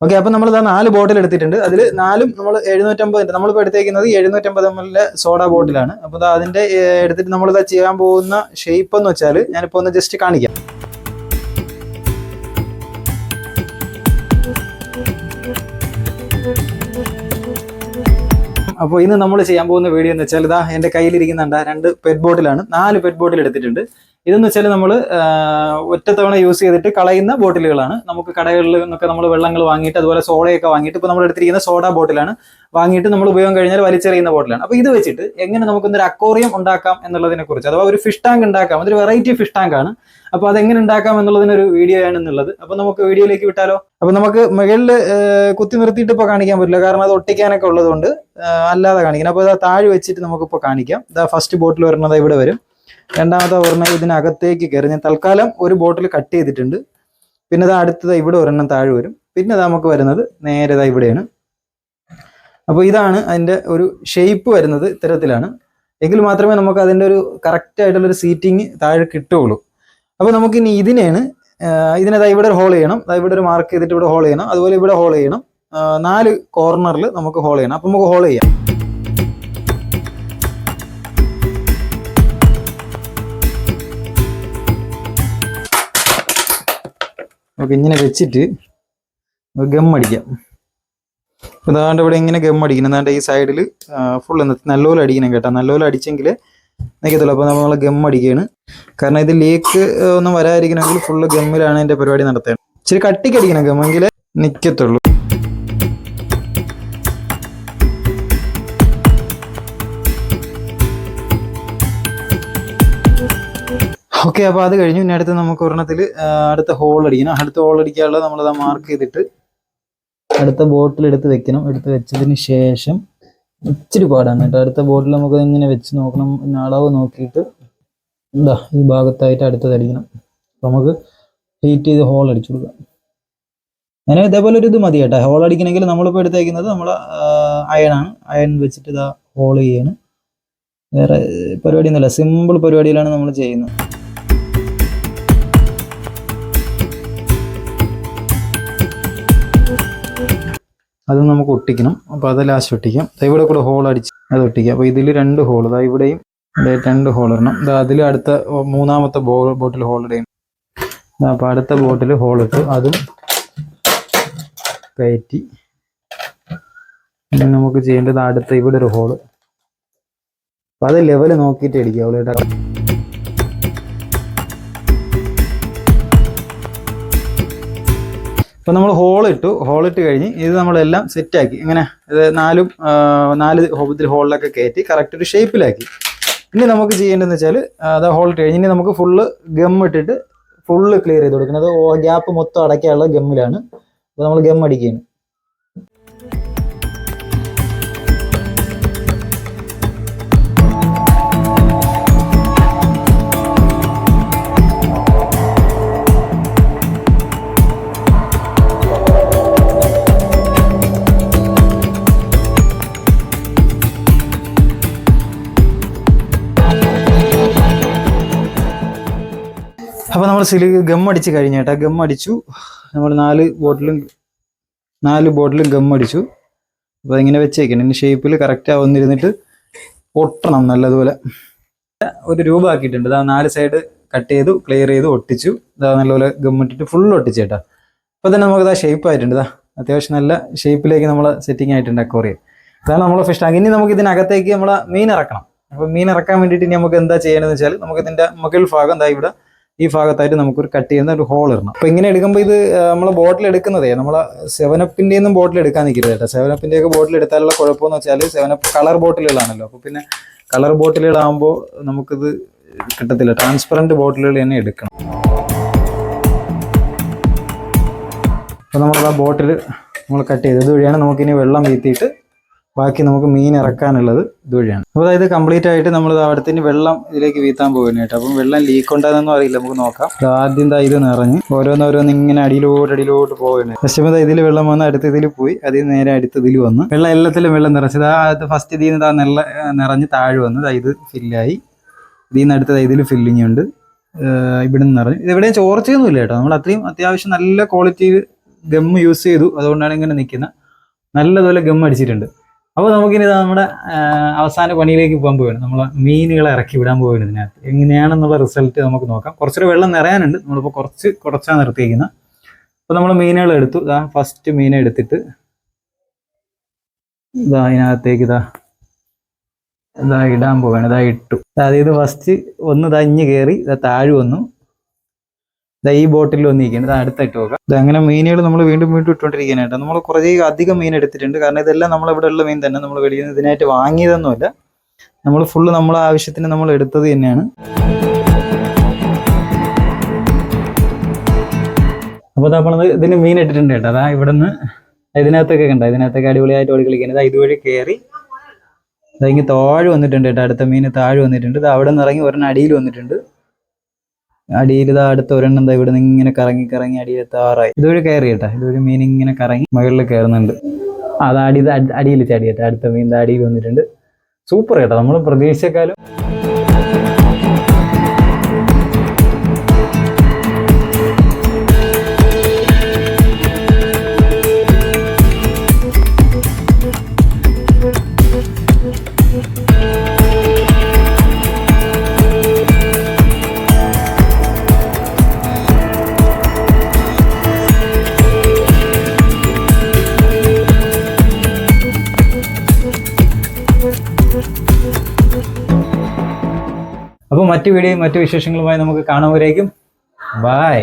Okay, അപ്പം നമ്മൾ 4 ബോട്ടിൽ എടുത്തിട്ടുണ്ട്. അതിൽ 4ഉം നമ്മൾ 750, നമ്മളിപ്പോൾ എടുത്തേക്കുന്നത് 750 ml സോഡ ബോട്ടിലാണ്. അപ്പോൾ അതിൻ്റെ എടുത്തിട്ട് നമ്മളിത് ചെയ്യാൻ പോകുന്ന ഷേപ്പ് എന്ന് വെച്ചാൽ ഞാനിപ്പോൾ ഒന്ന് ജസ്റ്റ് കാണിക്കാം. അപ്പോൾ ഇന്ന് നമ്മൾ ചെയ്യാൻ പോകുന്ന വീഡിയോ എന്ന് വെച്ചാൽ ഇതാ എൻ്റെ കയ്യിലിരിക്കുന്നുണ്ട് 2 പെറ്റ് ബോട്ടിലാണ്. 4 പെറ്റ് ബോട്ടിൽ എടുത്തിട്ടുണ്ട്. ഇതെന്ന് വെച്ചാൽ നമ്മൾ ഒറ്റത്തവണ യൂസ് ചെയ്തിട്ട് കളയുന്ന ബോട്ടിലുകളാണ്. നമുക്ക് കടകളിൽ നിന്നൊക്കെ നമ്മൾ വെള്ളങ്ങൾ വാങ്ങിയിട്ട് അതുപോലെ സോഡയൊക്കെ വാങ്ങിയിട്ട് ഇപ്പോൾ നമ്മൾ എടുത്തിരിക്കുന്ന സോഡ ബോട്ടിലാണ് വാങ്ങിയിട്ട് നമ്മൾ ഉപയോഗം കഴിഞ്ഞാൽ വലിച്ചെറിയുന്ന ബോട്ടിലാണ്. അപ്പോൾ ഇത് വെച്ചിട്ട് എങ്ങനെ നമുക്കൊന്നൊരു അക്വേറിയം ഉണ്ടാക്കാം എന്നുള്ളതിനെ കുറിച്ച്, അഥവാ ഒരു ഫിഷ് ടാങ്ക് ഉണ്ടാക്കാം. അതൊരു വെറൈറ്റി ഫിഷ് ടാങ്ക് ആണ്. അപ്പോൾ അതെങ്ങനെ ഉണ്ടാക്കാം എന്നുള്ളതിനൊരു വീഡിയോ ആണ് എന്നുള്ളത്. അപ്പോൾ നമുക്ക് വീഡിയോയിലേക്ക് വിട്ടാലോ? അപ്പോൾ നമുക്ക് മുകളിൽ കുത്തി നിർത്തിയിട്ട് ഇപ്പോൾ കാണിക്കാൻ പറ്റില്ല, കാരണം അത് ഒട്ടിക്കാനൊക്കെ ഉള്ളതുകൊണ്ട് അല്ലാതെ കാണിക്കണം. അപ്പോൾ അത് താഴെ വെച്ചിട്ട് നമുക്കിപ്പോൾ കാണിക്കാം. ഇതാ ഫസ്റ്റ് ബോട്ടിൽ വരുന്നത് ഇവിടെ വരും. രണ്ടാമത്തെ ഒരെണ്ണം ഇതിനകത്തേക്ക് കയറി. ഞാൻ തൽക്കാലം ഒരു ബോട്ടിൽ കട്ട് ചെയ്തിട്ടുണ്ട്. പിന്നെ ഇതാ അടുത്തത് ഇവിടെ ഒരെണ്ണം താഴെ വരും. പിന്നെ നമുക്ക് വരുന്നത് നേരെ ഇവിടെയാണ്. അപ്പോൾ ഇതാണ് അതിൻ്റെ ഒരു ഷേപ്പ് വരുന്നത്. ഇത്തരത്തിലാണ്. എങ്കിൽ മാത്രമേ നമുക്ക് അതിൻ്റെ ഒരു കറക്റ്റ് ആയിട്ടുള്ളൊരു സീറ്റിങ് താഴെ കിട്ടുകയുള്ളൂ. അപ്പോൾ നമുക്കിനി ഇതിനെ ഇവിടെ ഒരു ഹോൾ ചെയ്യണം. ഇവിടെ ഒരു മാർക്ക് ചെയ്തിട്ട് ഇവിടെ ഹോൾ ചെയ്യണം. അതുപോലെ ഇവിടെ ഹോൾ ചെയ്യണം. 4 കോർണറിൽ നമുക്ക് ഹോൾ ചെയ്യണം. അപ്പോൾ നമുക്ക് ഹോൾ ചെയ്യാം. നമുക്ക് ഇങ്ങനെ വെച്ചിട്ട് ഗം അടിക്കാം. അതാണ്ട് ഇവിടെ ഇങ്ങനെ ഗം അടിക്കണം. അതാണ്ട് ഈ സൈഡിൽ ഫുൾ നല്ലപോലെ അടിക്കണം കേട്ടോ. നല്ലപോലെ അടിച്ചെങ്കിൽ നിൽക്കത്തുള്ളൂ. അപ്പോൾ നമ്മൾ ഗം അടിക്കുകയാണ്. കാരണം ഇത് ലീക്ക് ഒന്നും വരാതിരിക്കണമെങ്കിൽ ഫുള്ള് ഗമ്മിലാണ് എൻ്റെ പരിപാടി നടത്തുന്നത്. ഇച്ചിരി കട്ടിക്ക് അടിക്കണം ഗമ്മെങ്കിലേ നിൽക്കത്തുള്ളൂ. ഓക്കെ, അപ്പോൾ അത് കഴിഞ്ഞു. ഇനി അടുത്ത് നമുക്ക് ഒരെണ്ണത്തിൽ അടുത്ത ഹോൾ അടിക്കണം. അടുത്ത ഹോൾ അടിക്കാനുള്ളത് നമ്മളത് മാർക്ക് ചെയ്തിട്ട് അടുത്ത ബോട്ടിൽ എടുത്ത് വെക്കണം. എടുത്ത് വെച്ചതിന് ശേഷം ഇച്ചിരി പാടാണ് കേട്ടോ. അടുത്ത ബോട്ടിൽ നമുക്ക് ഇങ്ങനെ വെച്ച് നോക്കണം. അളവ് നോക്കിയിട്ട് എന്താ ഈ ഭാഗത്തായിട്ട് അടുത്തത് അടിക്കണം. അപ്പോൾ നമുക്ക് ഹീറ്റ് ചെയ്ത് ഹോൾ അടിച്ചു കൊടുക്കാം. അങ്ങനെ ഇതേപോലെ ഒരു ഇത് മതി കേട്ടോ. ഹോൾ അടിക്കണമെങ്കിൽ നമ്മളിപ്പോൾ എടുത്തേക്കുന്നത് നമ്മൾ അയണാണ്. അയൺ വെച്ചിട്ട് ഇതാ ഹോൾ ചെയ്യാണ്. വേറെ പരിപാടിയൊന്നുമില്ല, സിമ്പിൾ പരിപാടിയിലാണ് നമ്മൾ ചെയ്യുന്നത്. അത് നമുക്ക് ഒട്ടിക്കണം. അപ്പോൾ അത് ലാസ്റ്റ് ഒട്ടിക്കാം. ഇവിടെ കൂടെ ഹോൾ അടിച്ച് അത് ഒട്ടിക്കാം. അപ്പോൾ ഇതിൽ 2 ഹോൾ, ഇതാ ഇവിടെയും 2 ഹോൾ ഇടണം. അതിൽ അടുത്ത 3ാമത്തെ ബോട്ടിൽ ഹോൾ ഇടയും. അപ്പോൾ അടുത്ത ബോട്ടിൽ ഹോൾ ഇട്ട് അതും കയറ്റി. ഇനി നമുക്ക് ചെയ്യേണ്ടത് അടുത്ത ഇവിടെ ഒരു ഹോള്. അപ്പോൾ അത് ലെവല് നോക്കിയിട്ട് അടിക്കുക അവിടെ. അപ്പോൾ നമ്മൾ ഹോളിട്ട് കഴിഞ്ഞ് ഇത് നമ്മളെല്ലാം സെറ്റാക്കി. ഇങ്ങനെ ഇത് 4 ഹോളിലൊക്കെ കയറ്റി കറക്റ്റ് ഒരു ഷേപ്പിലാക്കി. ഇനി നമുക്ക് ചെയ്യേണ്ടതെന്ന് വെച്ചാൽ അത് ഹോളിട്ട് കഴിഞ്ഞ് ഇനി നമുക്ക് ഫുള്ള് ഗം ഇട്ടിട്ട് ഫുള്ള് ക്ലിയർ ചെയ്ത് കൊടുക്കുന്നത്. ഗ്യാപ്പ് മൊത്തം അടയ്ക്കാനുള്ള ഗമ്മിലാണ്. അപ്പോൾ നമ്മൾ ഗം അടിക്കുകയാണ്. അപ്പോൾ നമ്മൾ ഗം അടിച്ച് കഴിഞ്ഞേട്ടാ. ഗം അടിച്ചു. നമ്മൾ 4 ബോട്ടിലും ഗം അടിച്ചു. അപ്പോൾ ഇങ്ങനെ വെച്ചേക്കണം. ഇനി ഷേപ്പിൽ കറക്റ്റ് ആവുന്നിരുന്നിട്ട് ഒട്ടണം നല്ലതുപോലെ. ഒരു രൂപമാക്കിയിട്ടുണ്ട്. ഇതാ 4 സൈഡ് കട്ട് ചെയ്തു, ക്ലിയർ ചെയ്തു, ഒട്ടിച്ചു. ഇതാ നല്ലപോലെ ഗം ഇട്ടിട്ട് ഫുൾ ഒട്ടിച്ചേട്ടാ. അപ്പോൾ തന്നെ നമുക്ക് ഇതാ ഷേപ്പ് ആയിട്ടുണ്ട്. ഇതാ അത്യാവശ്യം നല്ല ഷേപ്പിലേക്ക് നമ്മൾ സെറ്റിംഗ് ആയിട്ടുണ്ട് അക്വേറിയം. ഇതാണ് നമ്മളെ ഫിഷ് ടാങ്ക്. ഇനി നമുക്ക് ഇതിനകത്തേക്ക് നമ്മൾ മീൻ ഇറക്കണം. അപ്പോൾ മീൻ ഇറക്കാൻ വേണ്ടിയിട്ട് ഇനി നമുക്ക് എന്താ ചെയ്യണമെന്ന് വെച്ചാൽ നമുക്ക് ഇതിൻ്റെ മുകൾ ഭാഗം എന്താ ഇവിടെ ഈ ഭാഗത്തായിട്ട് നമുക്കൊരു കട്ട് ചെയ്യുന്ന ഒരു ഹോൾ ഇടണം. അപ്പോൾ ഇങ്ങനെ എടുക്കുമ്പോൾ ഇത് നമ്മൾ ബോട്ടിൽ എടുക്കുന്നതേ നമ്മൾ 7-Upൻ്റെ ഒന്നും ബോട്ടിൽ എടുക്കാൻ നിൽക്കരുത് കേട്ടോ. 7-Upൻ്റെ ഒക്കെ ബോട്ടിൽ എടുത്താലുള്ള കുഴപ്പമെന്ന് വെച്ചാൽ 7-Up കളർ ബോട്ടിലുകളാണല്ലോ. അപ്പോൾ പിന്നെ കളർ ബോട്ടിലുകളാകുമ്പോൾ നമുക്കിത് കിട്ടത്തില്ല. ട്രാൻസ്പെറൻറ്റ് ബോട്ടിലുകൾ തന്നെ എടുക്കണം. അപ്പോൾ നമ്മൾ ആ ബോട്ടിൽ നമ്മൾ കട്ട് ചെയ്ത് ഇതുവഴിയാണ് നമുക്കിനി വെള്ളം വീത്തിയിട്ട് ബാക്കി നമുക്ക് മീൻ ഇറക്കാനുള്ളത് ഇതുവഴിയാണ്. അപ്പോൾ അതായത് കംപ്ലീറ്റ് ആയിട്ട് നമ്മൾ അടുത്തിന് വെള്ളം ഇതിലേക്ക് വീത്താൻ പോകുന്നു കേട്ടോ. അപ്പം വെള്ളം ലീക്ക് ഉണ്ടാകുന്നൊന്നും അറിയില്ല, നമുക്ക് നോക്കാം. ആദ്യം ഇത് നിറഞ്ഞ് ഓരോന്നോരോന്ന് ഇങ്ങനെ അടിയിലോട്ട് പോകുന്നത്. ഫസ്റ്റ് ഇതിൽ വെള്ളം വന്ന് അടുത്ത ഇതിൽ പോയി, അതിൽ നേരെ അടുത്തതിൽ വന്ന് എല്ലാത്തിലും വെള്ളം നിറച്ചത്. അത് ഫസ്റ്റ് ഇതിൽ നിന്ന് നിറഞ്ഞ് താഴെ വന്ന് ഇത് ഫില്ലായി. ഇതിൽ നിന്ന് അടുത്തത് ഇതിൽ ഫില്ലിങ് ഉണ്ട്. ഇവിടെ നിന്ന് നിറഞ്ഞു. ഇതെവിടെയും ചോർച്ചയൊന്നുമില്ല കേട്ടോ. നമ്മൾ അത്രയും അത്യാവശ്യം നല്ല ക്വാളിറ്റിയിൽ ഗം യൂസ് ചെയ്തു, അതുകൊണ്ടാണ് ഇങ്ങനെ നിൽക്കുന്നത്. നല്ലതുപോലെ ഗം അടിച്ചിട്ടുണ്ട്. അപ്പോൾ നമുക്കിനി നമ്മുടെ അവസാന പണിയിലേക്ക് പോകാൻ പോവുകയാണ്. നമ്മൾ മീനുകളെ ഇറക്കി വിടാൻ പോവുകയാണ്. ഇതിനകത്ത് എങ്ങനെയാണെന്നുള്ള റിസൾട്ട് നമുക്ക് നോക്കാം. കുറച്ചൊരു വെള്ളം നിറയാനുണ്ട്, നമ്മളിപ്പോൾ കുറച്ചാണ് നിർത്തിയിരിക്കുന്നത്. അപ്പോൾ നമ്മൾ മീനുകൾ എടുത്തു. ഇതാ ഫസ്റ്റ് മീനെ എടുത്തിട്ട് ഇതാ ഇതിനകത്തേക്ക് ഇതാ ഇടാൻ പോവുകയാണ്. ഇതാ ഇട്ടു. അതായത് ഫസ്റ്റ് ഒന്ന് തഞ്ഞ് കയറി ഇതാ താഴെ വന്നു. ഈ ബോട്ടിൽ വന്നിരിക്കുകയാണ്. ഇത് അടുത്തായിട്ട് നോക്കാം. ഇത് അങ്ങനെ മീനുകൾ നമ്മൾ വീണ്ടും ഇട്ടുകൊണ്ടിരിക്കാനായിട്ട് നമ്മൾ കുറേ അധികം മീൻ എടുത്തിട്ടുണ്ട്. കാരണം ഇതെല്ലാം നമ്മളിവിടെ ഉള്ള മീൻ തന്നെ, നമ്മൾ വെളിയിൽ നിന്ന് ഇതിനായിട്ട് വാങ്ങിയതൊന്നുമില്ല. നമ്മൾ ഫുള്ള് നമ്മളെ ആവശ്യത്തിന് നമ്മൾ എടുത്തത് തന്നെയാണ്. അപ്പോൾ നമ്മൾ ഇതിന് മീൻ ഇട്ടിട്ടുണ്ട് കേട്ടോ. അതാ ഇവിടെ നിന്ന് ഇതിനകത്തൊക്കെ കണ്ട, ഇതിനകത്തൊക്കെ അടിപൊളിയായിട്ട് ഓടി കളിക്കുന്നത്. ഇതുവഴി കയറി അതിങ്ങ് താഴെ വന്നിട്ടുണ്ട് കേട്ടോ. അടുത്ത മീൻ താഴെ വന്നിട്ടുണ്ട്. ഇത് അവിടെ നിന്ന് ഇറങ്ങി ഒരെണ്ണം അടിയിൽ വന്നിട്ടുണ്ട്. അടിയിൽ ഇതാ അടുത്ത ഒരെണ്ണം ഇവിടെ നിന്ന് ഇങ്ങനെ കറങ്ങി അടിയെത്താറായി. ഇതുവഴി കയറി കേട്ടാ. ഇതുവഴി മീൻ ഇങ്ങനെ കറങ്ങി മുകളിൽ കയറുന്നുണ്ട്. അത് അടിയിൽ ചാടി കേട്ടോ. അടുത്ത മീൻ അടിയിൽ വന്നിട്ടുണ്ട്. സൂപ്പർ കേട്ടോ, നമ്മൾ പ്രതീക്ഷിച്ചേക്കാളും. അപ്പോൾ മറ്റു വീഡിയോയും മറ്റു വിശേഷങ്ങളുമായി നമുക്ക് കാണുമ്പോഴേക്കും ബൈ.